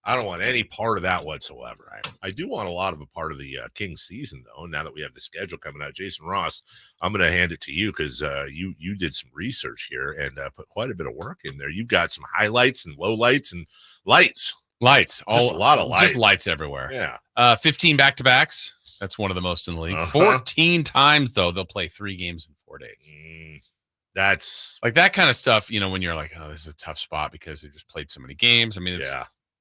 I don't want any part of that whatsoever. Right. I do want a lot of a part of the Kings season, though. Now that we have the schedule coming out, Jason Ross, I'm going to hand it to you because you did some research here and put quite a bit of work in there. You've got some highlights and lowlights and lights. Lights. Just a lot of lights. Just lights everywhere. Yeah. 15 back-to-backs. That's one of the most in the league. 14 times, though, they'll play 3 games in 4 days. That's like that kind of stuff, when you're like, oh, this is a tough spot because they just played so many games. I mean, it's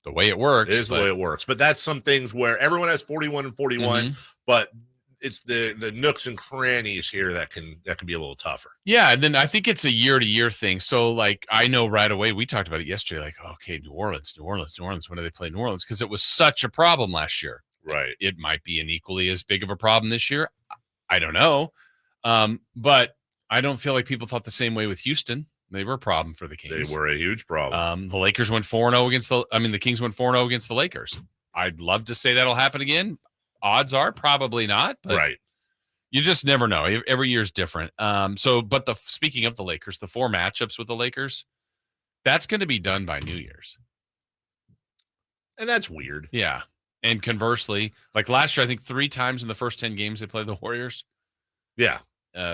the way it works. It is the way it works. But that's some things where everyone has 41 and 41, but it's the nooks and crannies here that can be a little tougher. Yeah, and then I think it's a year-to-year thing. So, like, I know right away, we talked about it yesterday, like, okay, New Orleans. When do they play New Orleans? Because it was such a problem last year. Right. It might be an equally as big of a problem this year. I don't know. But I don't feel like people thought the same way with Houston. They were a problem for the Kings. They were a huge problem. The Lakers went 4-0 against the Kings went 4-0 against the Lakers. I'd love to say that'll happen again. Odds are probably not. But right. You just never know. Every year is different. Speaking of the Lakers, the 4 matchups with the Lakers, that's going to be done by New Year's. And that's weird. Yeah. And conversely, like last year, I think 3 times in the first 10 games they played the Warriors. Yeah.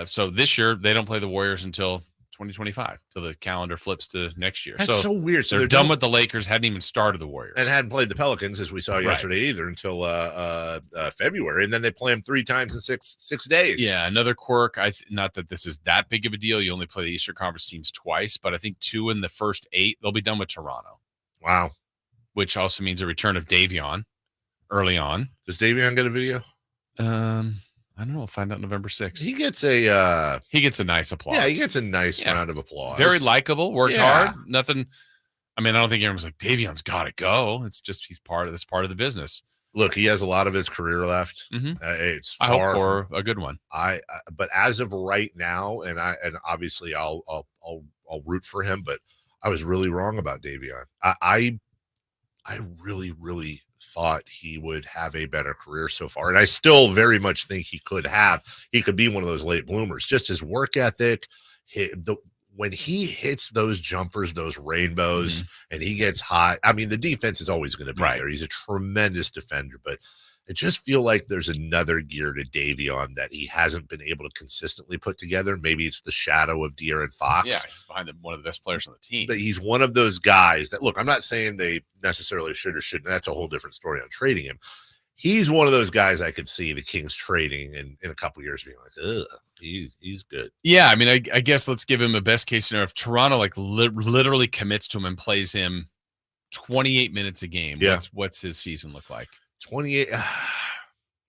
So this year, they don't play the Warriors until 2025, till the calendar flips to next year. That's so weird. So they're done with the Lakers, hadn't even started the Warriors. And hadn't played the Pelicans, as we saw yesterday, either until February. And then they play them 3 times in six days. Yeah, another quirk. Not that this is that big of a deal. You only play the Eastern Conference teams twice, but I think 2 in the first 8, they'll be done with Toronto. Wow. Which also means a return of Davion early on. Does Davion get a video? I don't know. We'll find out November 6th. He gets a nice applause. Yeah, he gets a nice round of applause. Very likable. Worked hard. Nothing. I mean, I don't think everyone's like, Davion's got to go. It's just he's part of the business. Look, he has a lot of his career left. It's I hope for a good one. But as of right now, and obviously I'll root for him. But I was really wrong about Davion. I really, really thought he would have a better career so far. And I still very much think he could be one of those late bloomers. Just his work ethic, when he hits those jumpers, those rainbows, and he gets hot, I mean, the defense is always going to be there. He's a tremendous defender, but I just feel like there's another gear to Davion that he hasn't been able to consistently put together. Maybe it's the shadow of De'Aaron Fox. Yeah, he's behind one of the best players on the team. But he's one of those guys that, look, I'm not saying they necessarily should or shouldn't. That's a whole different story on trading him. He's one of those guys I could see the Kings trading in a couple of years being like, ugh, he's good. Yeah, I mean, I guess let's give him a best case scenario. If Toronto literally commits to him and plays him 28 minutes a game, what's his season look like? 28.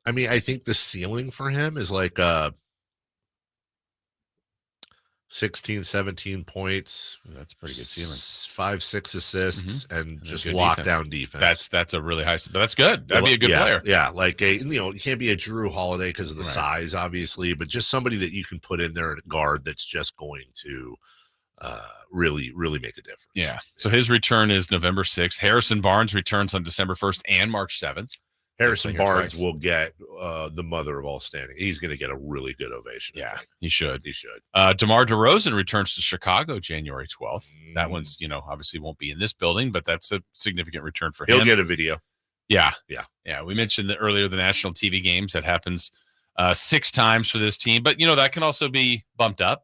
I mean, I think the ceiling for him is like 16, 17 points. That's a pretty good ceiling. 5-6 assists and just lockdown defense. That's a really high, but that's good. That'd be a good player. Yeah, like you can't be a Drew Holiday because of the size, obviously, but just somebody that you can put in there at a guard that's just going to really, really make a difference. Yeah. So his return is November 6th. Harrison Barnes returns on December 1st and March 7th. Harrison Barnes will get the mother of all standing. He's going to get a really good ovation. Yeah, he should. He should. DeMar DeRozan returns to Chicago January 12th. That one's, obviously won't be in this building, but that's a significant return for him. He'll get a video. Yeah. Yeah. We mentioned earlier the national TV games. That happens 6 times for this team, but that can also be bumped up.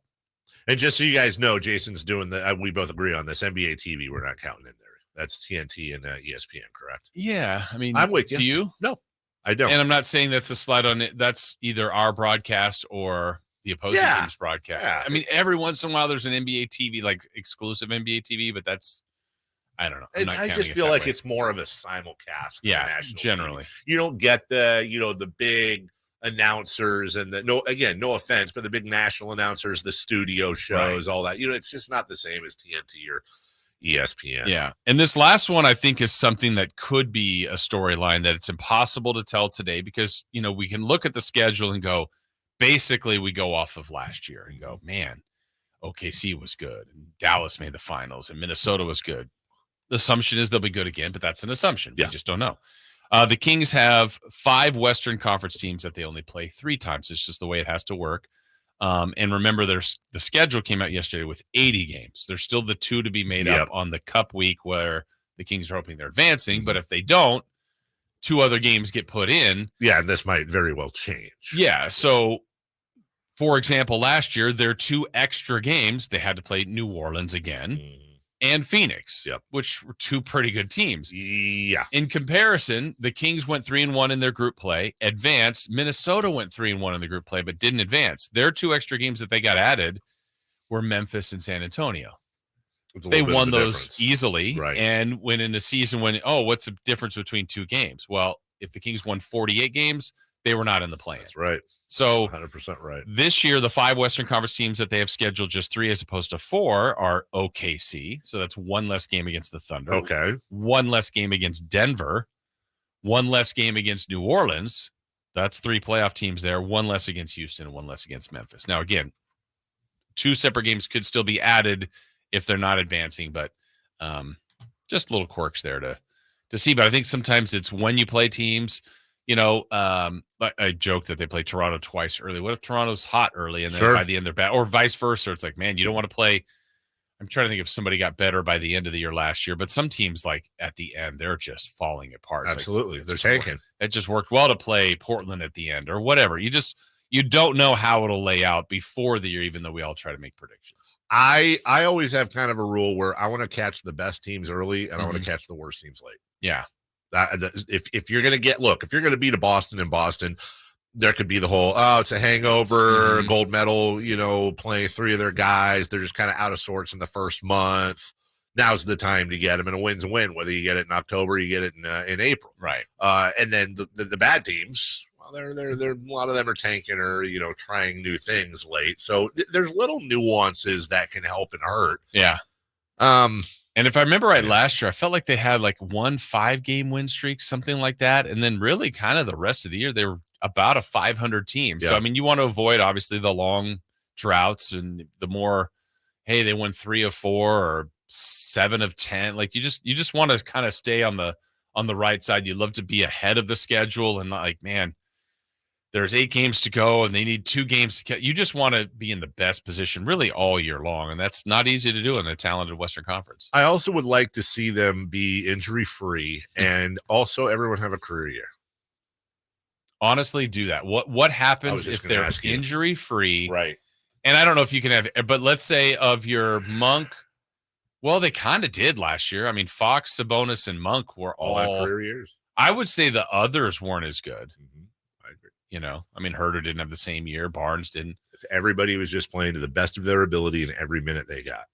And just so you guys know, Jason's doing we both agree on this. NBA TV, we're not counting in there. That's TNT and ESPN, correct? Yeah. I mean, I'm with you. Do you? No, I don't. And I'm not saying that's a slide on it. That's either our broadcast or the opposing team's broadcast. Yeah. I mean, every once in a while there's an NBA TV, like exclusive NBA TV, but that's, I don't know. I just feel like it's more of a simulcast. Yeah, generally. TV. You don't get the big announcers and no offense, but the big national announcers, the studio shows, all that. It's just not the same as TNT or ESPN. Yeah. And this last one, I think, is something that could be a storyline that it's impossible to tell today because, we can look at the schedule and go, basically we go off of last year and go, man, OKC was good and Dallas made the finals and Minnesota was good. The assumption is they'll be good again, but that's an assumption. We just don't know. The Kings have 5 Western Conference teams that they only play 3 times. It's just the way it has to work. And remember, the schedule came out yesterday with 80 games. There's still the 2 to be made up on the Cup week where the Kings are hoping they're advancing, but if they don't, 2 other games get put in. Yeah, this might very well change. Yeah, so for example, last year, their 2 extra games, they had to play New Orleans again and Phoenix, which were 2 pretty good teams. Yeah. In comparison, the Kings went 3-1 in their group play, advanced. Minnesota went 3-1 in the group play, but didn't advance. Their 2 extra games that they got added were Memphis and San Antonio. They won those easily, right? And went in a season when, what's the difference between 2 games? Well, if the Kings won 48 games, they were not in the play-in. That's right. So 100% right. This year, the 5 Western Conference teams that they have scheduled just 3 as opposed to 4 are OKC. So that's 1 less game against the Thunder. Okay. 1 less game against Denver. 1 less game against New Orleans. That's 3 playoff teams there. 1 less against Houston and 1 less against Memphis. Now, again, 2 separate games could still be added if they're not advancing, but just little quirks there to see. But I think sometimes it's when you play teams, I joke that they play Toronto twice early. What if Toronto's hot early and then by the end they're bad, or vice versa? It's like, man, you don't want to play. I'm trying to think if somebody got better by the end of the year last year, but some teams, like at the end, they're just falling apart. It's absolutely. Like, they're tanking. It just worked well to play Portland at the end or whatever. You don't know how it'll lay out before the year, even though we all try to make predictions. I always have kind of a rule where I want to catch the best teams early and I want to catch the worst teams late. Yeah. If you're going to if you're going to beat a Boston in Boston, there could be the whole, it's a hangover, gold medal, playing 3 of their guys. They're just kind of out of sorts in the first month. Now's the time to get them, and a win's a win, whether you get it in October, you get it in April. Right. And then the bad teams, well, they're a lot of them are tanking or, trying new things late. So there's little nuances that can help and hurt. Yeah. And if I remember right, last year, I felt like they had like 1 5-game win streak, something like that. And then really kind of the rest of the year, they were about a 500 team. Yeah. So, I mean, you want to avoid obviously the long droughts and the more, hey, they won 3 of 4 or 7 of 10. Like you just want to kind of stay on the right side. You love to be ahead of the schedule and not like, man, there's 8 games to go and they need 2 games to you just want to be in the best position really all year long. And that's not easy to do in a talented Western Conference. I also would like to see them be injury free and also everyone have a career year. Honestly, do that. What happens if they're injury free? Right. And I don't know if you can have, but let's say of your Monk, well, they kind of did last year. I mean, Fox, Sabonis, and Monk were all career years. I would say the others weren't as good. I agree. I mean, Herter didn't have the same year. Barnes didn't. If everybody was just playing to the best of their ability in every minute they got,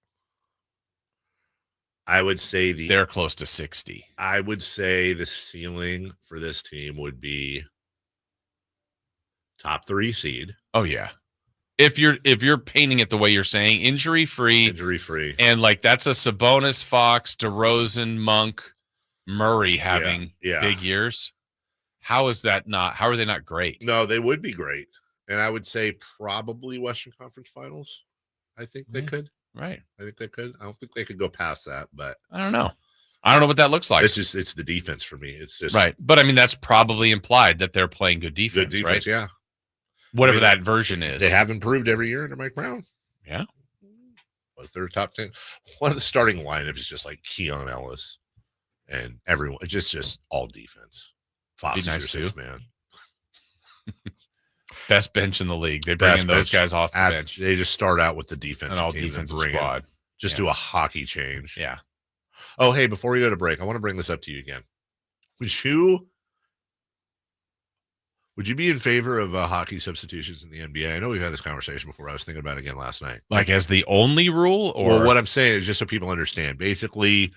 I would say they're close to 60. I would say the ceiling for this team would be top 3 seed. Oh yeah. If you're painting it the way you're saying, injury free, and like that's a Sabonis, Fox, DeRozan, Monk, Murray having big years. How are they not great? No, they would be great. And I would say probably Western Conference Finals. I think they could. Right. I think they could. I don't think they could go past that, but I don't know. I don't know what that looks like. It's the defense for me. It's just right. But I mean, that's probably implied that they're playing good defense. Good defense, right? Yeah. Whatever that version is. They have improved every year under Mike Brown. Yeah. Was their top 10? One of the starting lineups is just like Keon Ellis and everyone. Just all defense. Fox is nice your 6th man. Best bench in the league. They bring in those guys off the bench. They just start out with the defense. An all defensive squad. Just do a hockey change. Yeah. Oh, hey, before we go to break, I want to bring this up to you again. Would you be in favor of hockey substitutions in the NBA? I know we've had this conversation before. I was thinking about it again last night. Like as the only rule, or well, what I'm saying is just so people understand. Basically,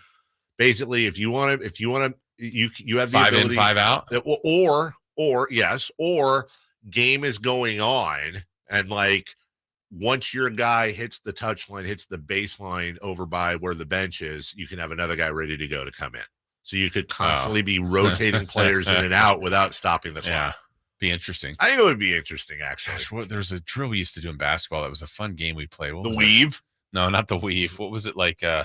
if you want to, you have the 5 ability, in, 5 out, or game is going on, and like once your guy hits the touchline, hits the baseline over by where the bench is, you can have another guy ready to go to come in. So you could constantly be rotating players in and out without stopping the clock. Yeah. Be interesting. I think it would be interesting, actually. Gosh, there's a drill we used to do in basketball that was a fun game we played. The weave? No, not the weave. What was it like? I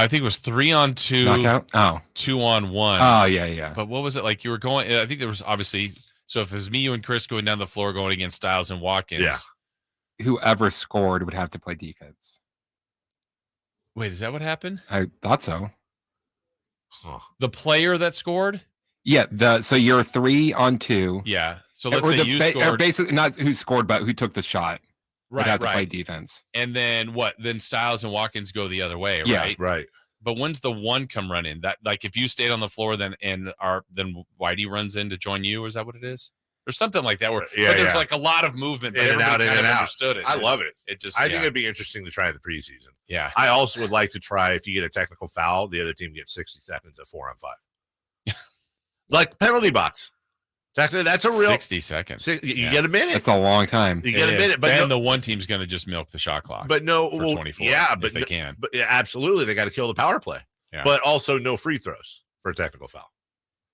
think it was 3-on-2. Knockout? Oh. 2-on-1. Oh, yeah. But what was it like? You were going, I think there was obviously, so if it was me, you, and Chris going down the floor going against Styles and Watkins. Yeah. Whoever scored would have to play defense. Wait, is that what happened? I thought so. Huh. The player that scored? Yeah. So you're 3 on 2. Yeah. So let's Or say you or scored. basically not who scored, but who took the shot. Would have to play Right. defense. And then what? Then Styles and Watkins go the other way, Yeah. right? Right. But when's the one come running? That like if you stayed on the floor, then Whitey runs in to join you. Is that what it is? Or something like that. Where but there's like a lot of movement, but in and out, everybody in kind and of out. understood it. I love it. It just. I think it'd be interesting to try in the preseason. Yeah. I also would like to try if you get a technical foul, the other team gets 60 seconds at 4-on-5. Like penalty box. Technically, that's a real 60 seconds. You get a minute. That's a long time. You get a minute, but then the one team's going to just milk the shot clock. But no, for 24. Yeah, but they can. But yeah, absolutely, they got to kill the power play. Yeah. But also no free throws for a technical foul.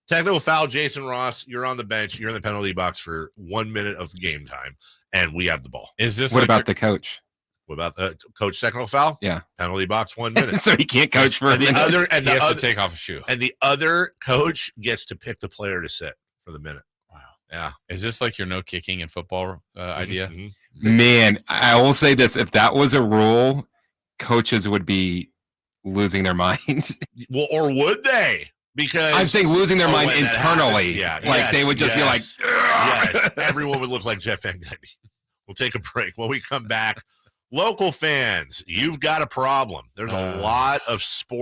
Technical foul, Jason Ross, you're on the bench. You're in the penalty box for 1 minute of game time, and we have the ball. Is this what about the coach? What about the coach technical foul? Yeah. Penalty box 1 minute. So he can't coach for and the other, and he has to take off a shoe. And the other coach gets to pick the player to sit for the minute. Wow. Yeah. Is this like your no kicking in football idea? Mm-hmm. Man, I will say this: if that was a rule, coaches would be losing their mind. Well, or would they? Because I'm saying losing their mind when that internally. happens, Like they would just be like, yes, everyone would look like Jeff Van Gundy. We'll take a break. When we come back, local fans, you've got a problem. There's a lot of sports